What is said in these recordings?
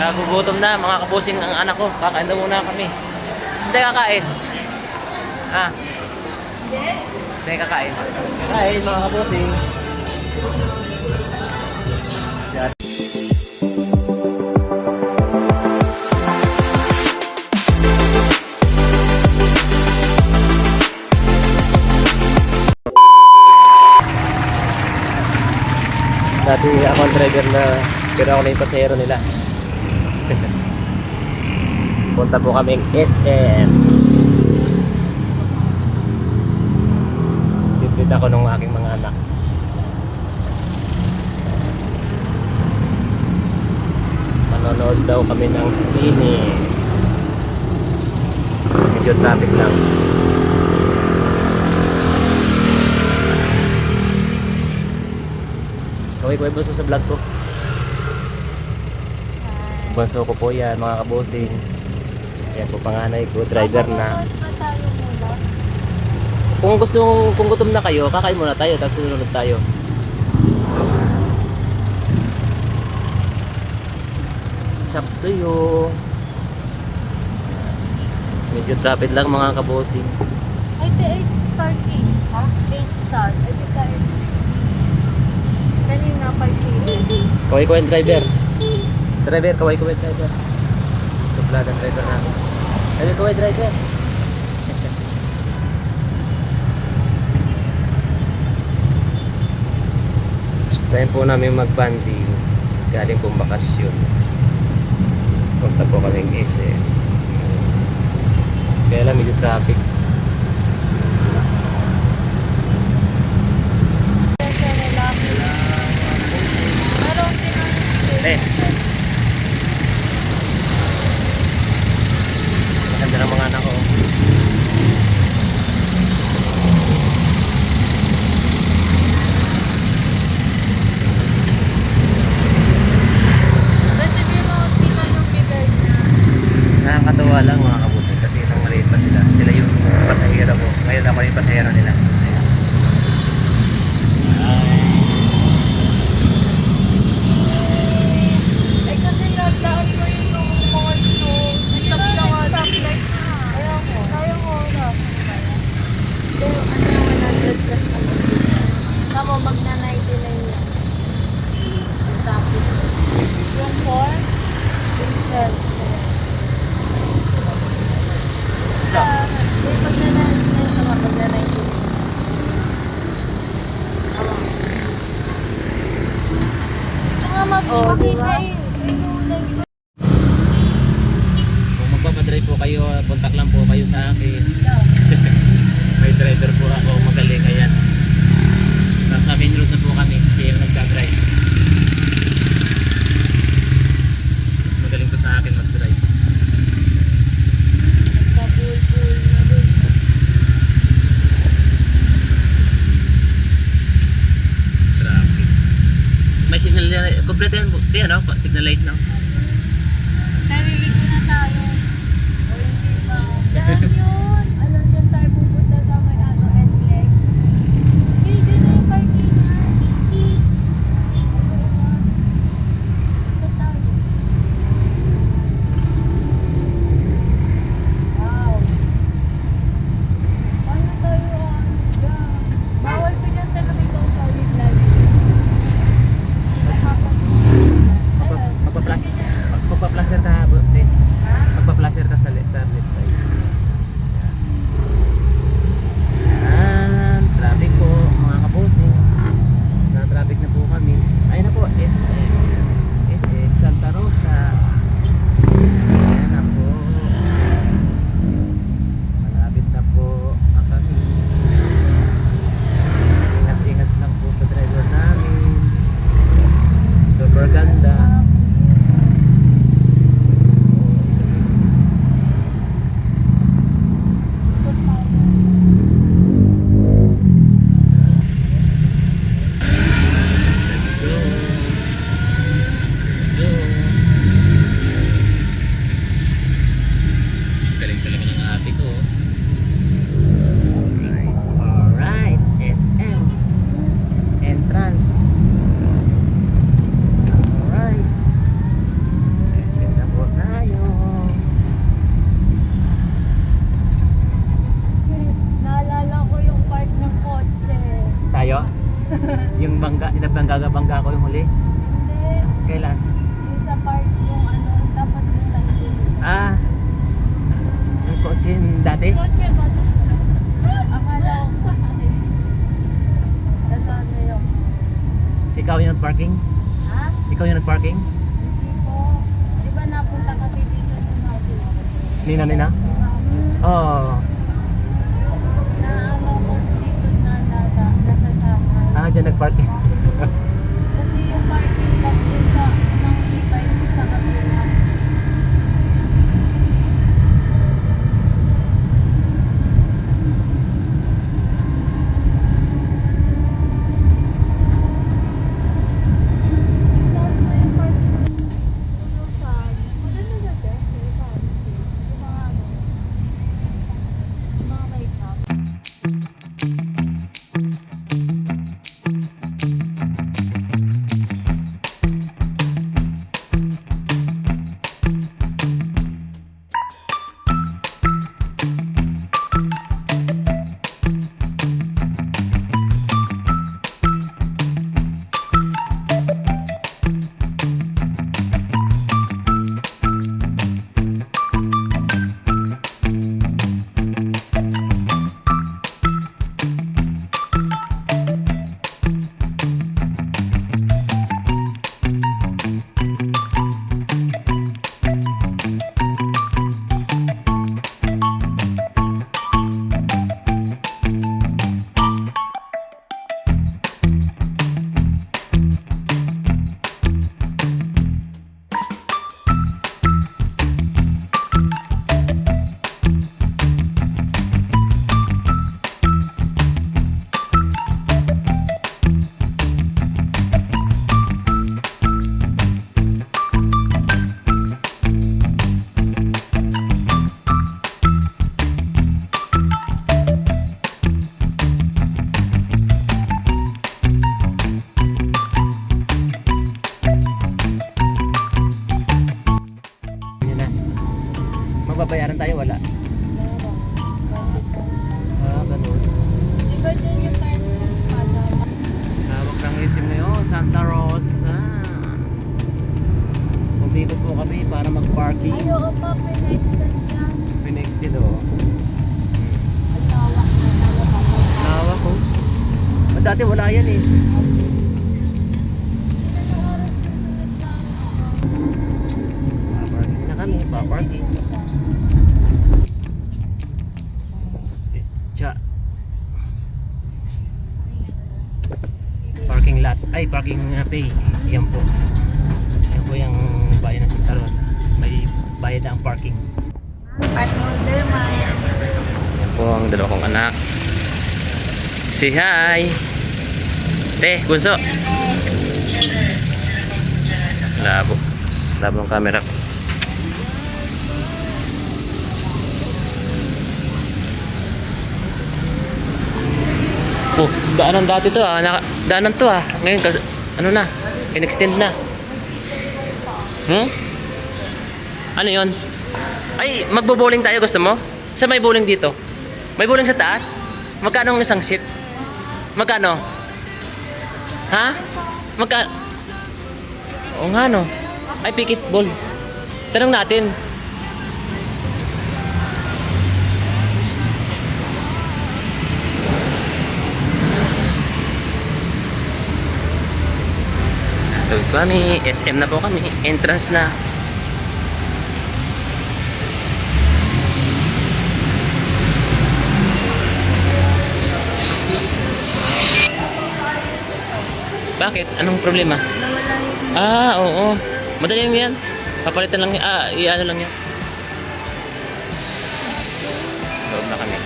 Nagugutom na mga kabusing ang anak ko. Kakain daw muna kami. Hindi kakain. Ah. Hindi kakain. Kain mga kabusing. Yan. Dati ako ang driver na, pero ako na yung pasahero nila. Punta po kaming SM. Titid ako ng aking mga anak. Manonood daw kami ng sine. Medyo traffic lang. Kaway boss mo sa vlog ko. Bunso ko po yan mga kabusing. Yan po panganay ko, driver na. Kung gutom na kayo, kakain muna tayo, tapos sunod tayo. Sakto yun. Medyo traffic lang mga kabusing. Ay, 8 star king. Ha? 8 star. Ay, tayo. Kanina, 5 king. Kaway driver. Driver, kaway driver. Suplada driver namin. Kaway driver. First time po namin mag-banding. Galing pong bakasyon. Punta po kaming SM. Kaya lang medyo traffic. Maganda ng mga anak ko. Nakakatawa lang mga kabusing kasi nang maliit pa sila. Sila yung pasahero ko. Ngayon ako yung pasahero nila. Oh, diba? Kung magpapadrive po kayo, contact lang po kayo sa akin. May driver po ako, magaling kaya. Nasa main road na po kami, siya yung nagdadrive. Mas magaling po sa akin mag-drive. Nagkabul-bul na dun. Traffic. May signal na, complete yan, no? Signal light na. Naliligo na tayo. O hindi pa. Diyan yun. Alam dyan tayo pupunta sa may NLEX. Hindi, dyan na yung parkingan. Ito tayo. Wow. Ano tayo dyan? Bawal ko dyan talaga ikaw sa solid life. Magpa-flasher ka, bro. Magpa-flasher ka sa left side. Yan, traffic po, mga kabusing. Na-traffic na po kami. Ayun na po, SM Santa Rosa. Ayan na po. Malapit na po kami. Ingat-ingat lang po sa driver namin. Super ganda. parking? Hindi po. Di ba napunta kami dito ng natin? Nina? Oo. Naano ko dito na nasasama. Ah, dyan nag-parking. Kasi yung parking lot dun sa ng e-bike sa kabila. Tignan mo yung parking. Tulusan. Maganda na dyan. Yung parking. Yung mga ano. Yung mga makeup. Yun na. Magbabayaran tayo, wala. Ah, ganun. Di ba dyan yung parking ng Espada? Tawag ng isim na yun, Santa Rosa. Pumikot po kami para mag-parking. Ay, oo pa, pinextend niya. Pinexted oh. Ang tawak na Nawa ko. Ah, dati wala yan eh. Paparking na kami, paparking. Tsa. Parking lot. Ay, parking pay. Yan po. Yan po yung bayan ng Santa Rosa. May bayad ang parking. Partner, Maya. Yan po ang dalawa kong anak. Say hi! Te, bunso! Labo. Labo ang camera. Oh, daanan dati to ah. Daanan to ah. Ngayon, ano na? In-extend na. Ano yon? Ay, magbo-bowling tayo, gusto mo? Saan may bowling dito? May bowling sa taas? Magkano ang isang seat? Magkano? Ha? Oo nga no. Ay, pikit ball. Tanong natin. Ito kami, SM na po kami. Entrance na. Bakit? Anong problema? Nawala yung... Ah, oo. Madali lang yan. Papalitan lang yan. Ah, i-ano lang yan. Loob na kami.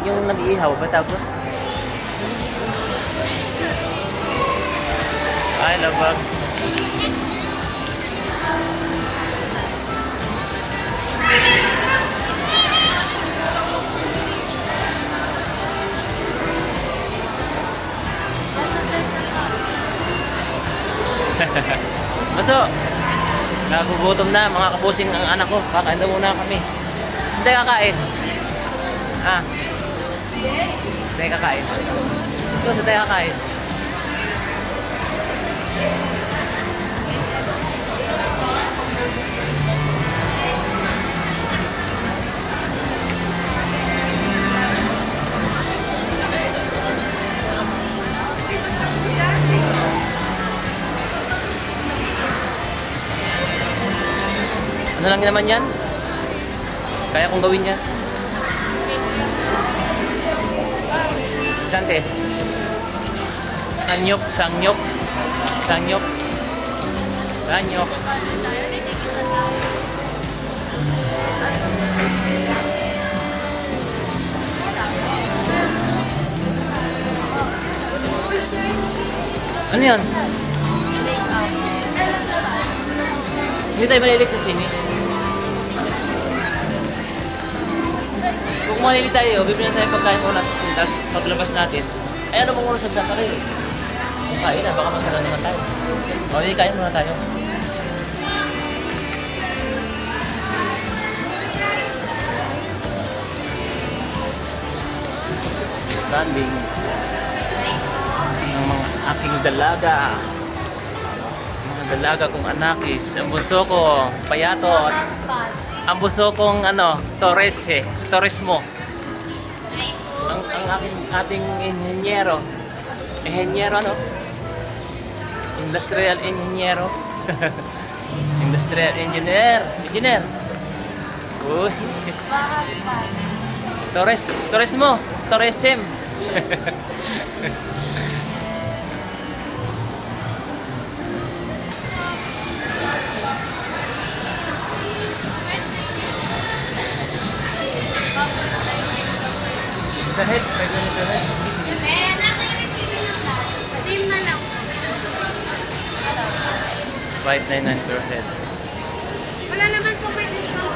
Yung nag-iihaw, ba tawag ko? Ay, labag. Maso, nagugutom na mga kabusing ang anak ko. Kakain na muna kami. Hindi kakain. Ah. Hindi kakain. So, sa tayo kakain. Ano lang naman yan? Kaya kong gawin yan. Sante. Sanyok, sangyok. Sangyok. Sanyok. Ano yan? Hindi tayo malilig sa sini. Kung malilig tayo, bibili na tayo pagkain muna sa sini. Tapos paglabas natin, ay ano muna sa Santa Rin? Kain na, baka masala naman tayo. O, hindi, kain muna tayo. Standing ng mga aking dalaga. Mga dalaga kong anakis. Ang bunso ko, payatot. Ang bunso kong Torres Torres mo. Ang ating inhenyero. Inhenyero Industrial engineero. Industrial engineer. Engineer. Uy. Torres mo. Torresim. Kahit, pwede na kahit. Team na lang. 599 per head. Wala naman po may discount.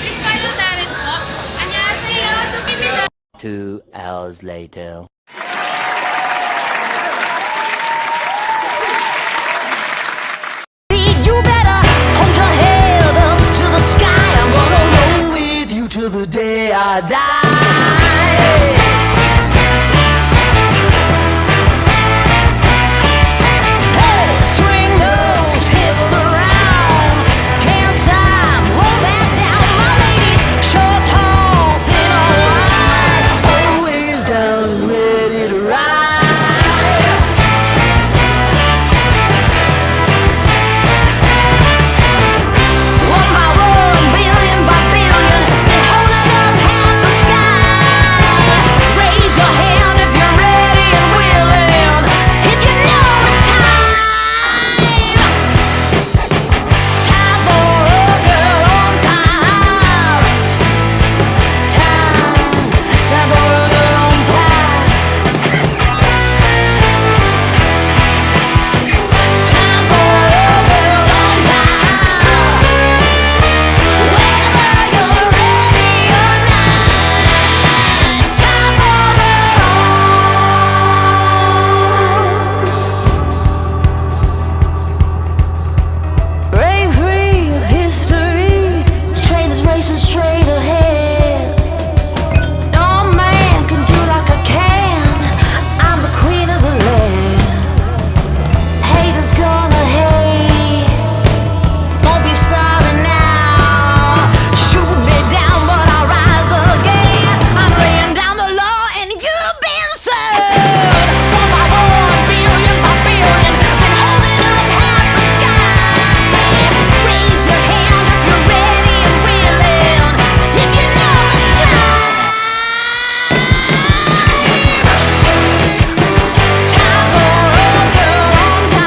Please follow Darren po. 안녕하세요. 도끼입니다. 2 hours later. You better hold your head up to the sky. I'm gonna roll with you till the day I die. Hey, swing those hips around. Can't stop, roll back down. My ladies, short, tall, thin or wide, always down and ready to ride. One by one, billion by billion, been holding up half the sky. Raise your hand if you're ready and willing, if you know it's time. Time for a girl on time. Time for a girl on time. Time for a girl on time. Whether you're ready or not, time for it all. Break free of history. This train is racing straight ahead. No man can do like I can. I'm the queen of the land. Haters gonna hate. Won't be sorry now. Shoot me down, but I'll rise again. I'm laying down the law, and you've been served. One by one, billion by billion, been holding up half the sky. Raise your hand if you're ready and willing, if you know it's time. Time for a girl on time. Time for a girl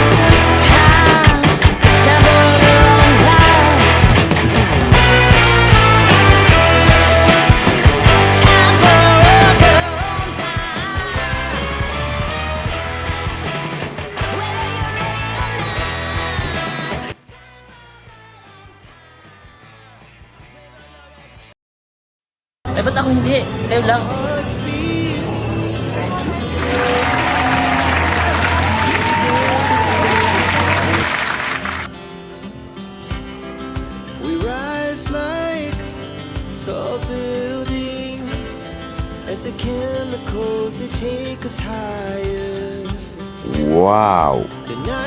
on time. Time for a girl on time. Whether you're ready or not. Eh, ba't ako hindi? Kayo lang. We rise like tall buildings as the chemicals they take us higher. Wow. The night